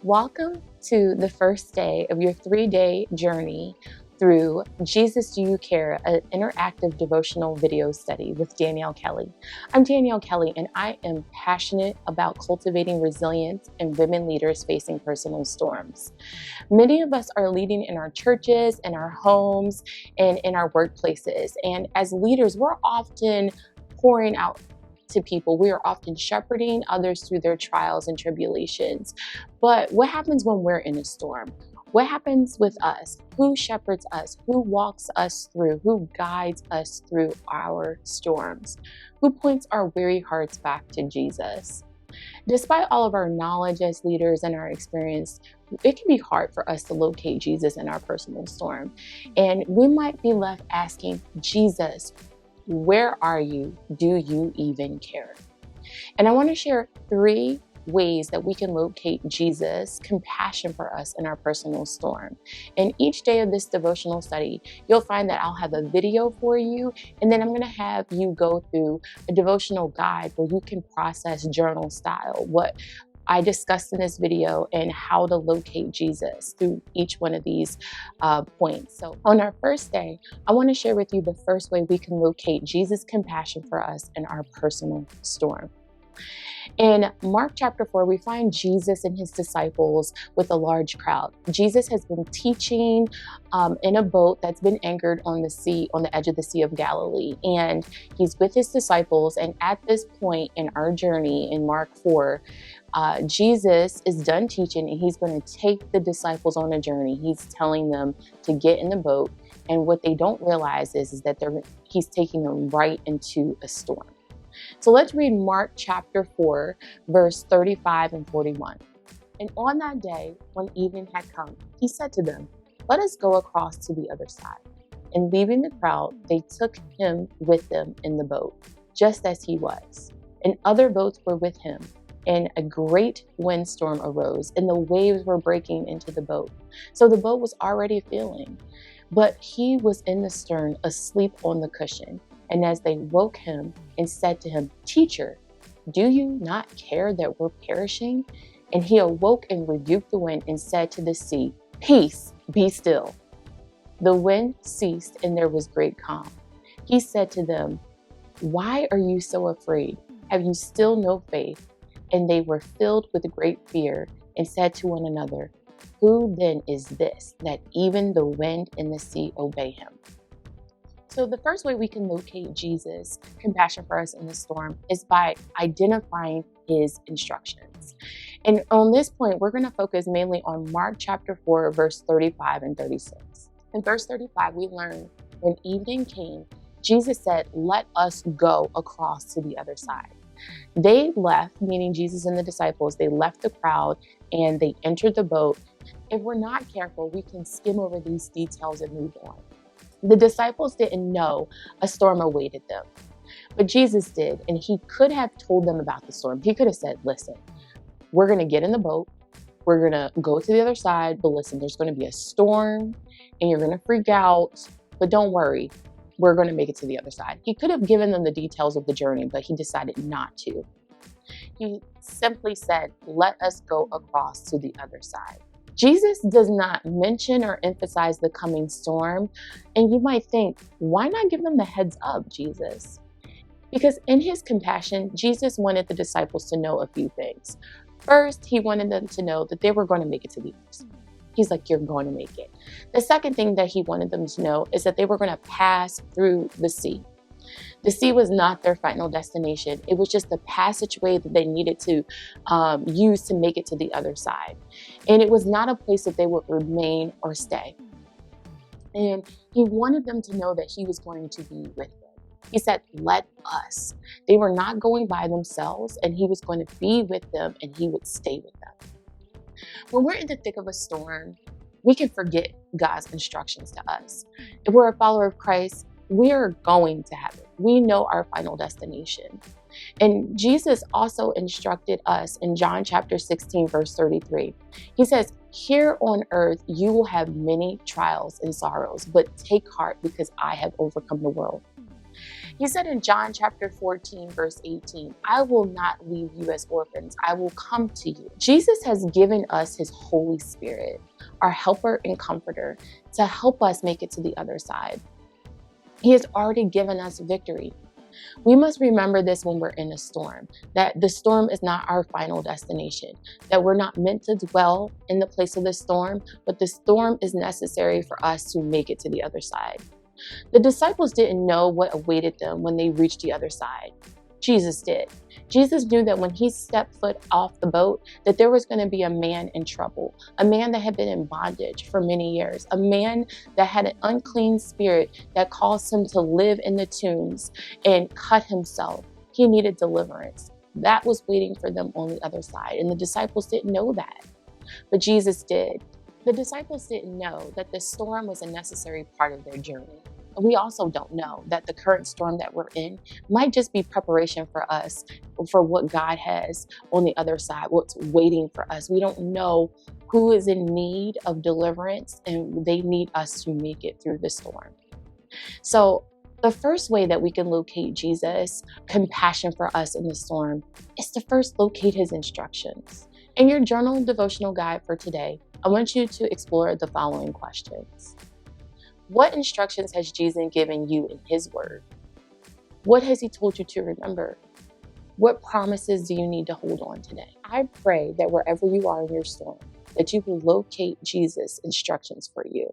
Welcome to the first day of your 3-day journey through Jesus Do You Care, an interactive devotional video study with Danielle Kelly. I'm Danielle Kelly, and I am passionate about cultivating resilience in women leaders facing personal storms. Many of us are leading in our churches, in our homes, and in our workplaces. And as leaders, we're often pouring out to people. We are often shepherding others through their trials and tribulations. But what happens when we're in a storm? What happens with us? Who shepherds us? Who walks us through? Who guides us through our storms? Who points our weary hearts back to Jesus? Despite all of our knowledge as leaders and our experience, it can be hard for us to locate Jesus in our personal storm. And we might be left asking, Jesus, where are you? Do you even care? And I want to share 3 ways that we can locate Jesus' compassion for us in our personal storm. And each day of this devotional study, you'll find that I'll have a video for you, and then I'm going to have you go through a devotional guide where you can process journal style what I discussed in this video and how to locate Jesus through each one of these points. So on our first day, I want to share with you the first way we can locate Jesus' compassion for us in our personal storm. In Mark chapter 4, we find Jesus and his disciples with a large crowd. Jesus has been teaching in a boat that's been anchored on the sea, on the edge of the Sea of Galilee. And he's with his disciples. And at this point in our journey in Mark 4, Jesus is done teaching and he's going to take the disciples on a journey. He's telling them to get in the boat. And what they don't realize is that he's taking them right into a storm. So let's read Mark chapter 4, verse 35 and 41. And on that day, when evening had come, he said to them, "Let us go across to the other side." And leaving the crowd, they took him with them in the boat, just as he was. And other boats were with him. And a great windstorm arose, and the waves were breaking into the boat. So the boat was already filling, but he was in the stern, asleep on the cushion. And as they woke him and said to him, "Teacher, do you not care that we're perishing?" And he awoke and rebuked the wind and said to the sea, "Peace, be still." The wind ceased and there was great calm. He said to them, "Why are you so afraid? Have you still no faith?" And they were filled with great fear and said to one another, "Who then is this that even the wind and the sea obey him?" So the first way we can locate Jesus' compassion for us in the storm is by identifying his instructions. And on this point, we're going to focus mainly on Mark chapter 4, verse 35 and 36. In verse 35, we learn when evening came, Jesus said, "Let us go across to the other side." They left, meaning Jesus and the disciples, they left the crowd and they entered the boat. If we're not careful, we can skim over these details and move on. The disciples didn't know a storm awaited them, but Jesus did, and he could have told them about the storm. He could have said, "Listen, we're going to get in the boat, we're going to go to the other side, but listen, there's going to be a storm, and you're going to freak out, but don't worry, we're going to make it to the other side." He could have given them the details of the journey, but he decided not to. He simply said, "Let us go across to the other side." Jesus does not mention or emphasize the coming storm. And you might think, why not give them the heads up, Jesus? Because in his compassion, Jesus wanted the disciples to know a few things. First, he wanted them to know that they were going to make it to the other side. He's like, "You're going to make it." The second thing that he wanted them to know is that they were going to pass through the sea. The sea was not their final destination. It was just the passageway that they needed to use to make it to the other side. And it was not a place that they would remain or stay. And he wanted them to know that he was going to be with them. He said, "Let us." They were not going by themselves, and he was going to be with them and he would stay with them. When we're in the thick of a storm, we can forget God's instructions to us. If we're a follower of Christ, we are going to heaven. We know our final destination. And Jesus also instructed us in John chapter 16, verse 33. He says, "Here on earth, you will have many trials and sorrows, but take heart because I have overcome the world." He said in John chapter 14, verse 18, I will not leave you as orphans. I will come to you. Jesus has given us his Holy Spirit, our helper and comforter, to help us make it to the other side. He has already given us victory. We must remember this when we're in a storm, that the storm is not our final destination, that we're not meant to dwell in the place of the storm, but the storm is necessary for us to make it to the other side. The disciples didn't know what awaited them when they reached the other side. Jesus did. Jesus knew that when he stepped foot off the boat, that there was going to be a man in trouble, a man that had been in bondage for many years, a man that had an unclean spirit that caused him to live in the tombs and cut himself. He needed deliverance. That was waiting for them on the other side, and the disciples didn't know that, but Jesus did. The disciples didn't know that the storm was a necessary part of their journey. We also don't know that the current storm that we're in might just be preparation for us for what God has on the other side, what's waiting for us. We don't know who is in need of deliverance, and they need us to make it through the storm. So the first way that we can locate Jesus' compassion for us in the storm is to first locate his instructions. In your journal devotional guide for today, I want you to explore the following questions. What instructions has Jesus given you in his word? What has he told you to remember? What promises do you need to hold on today? I pray that wherever you are in your storm, that you will locate Jesus' instructions for you.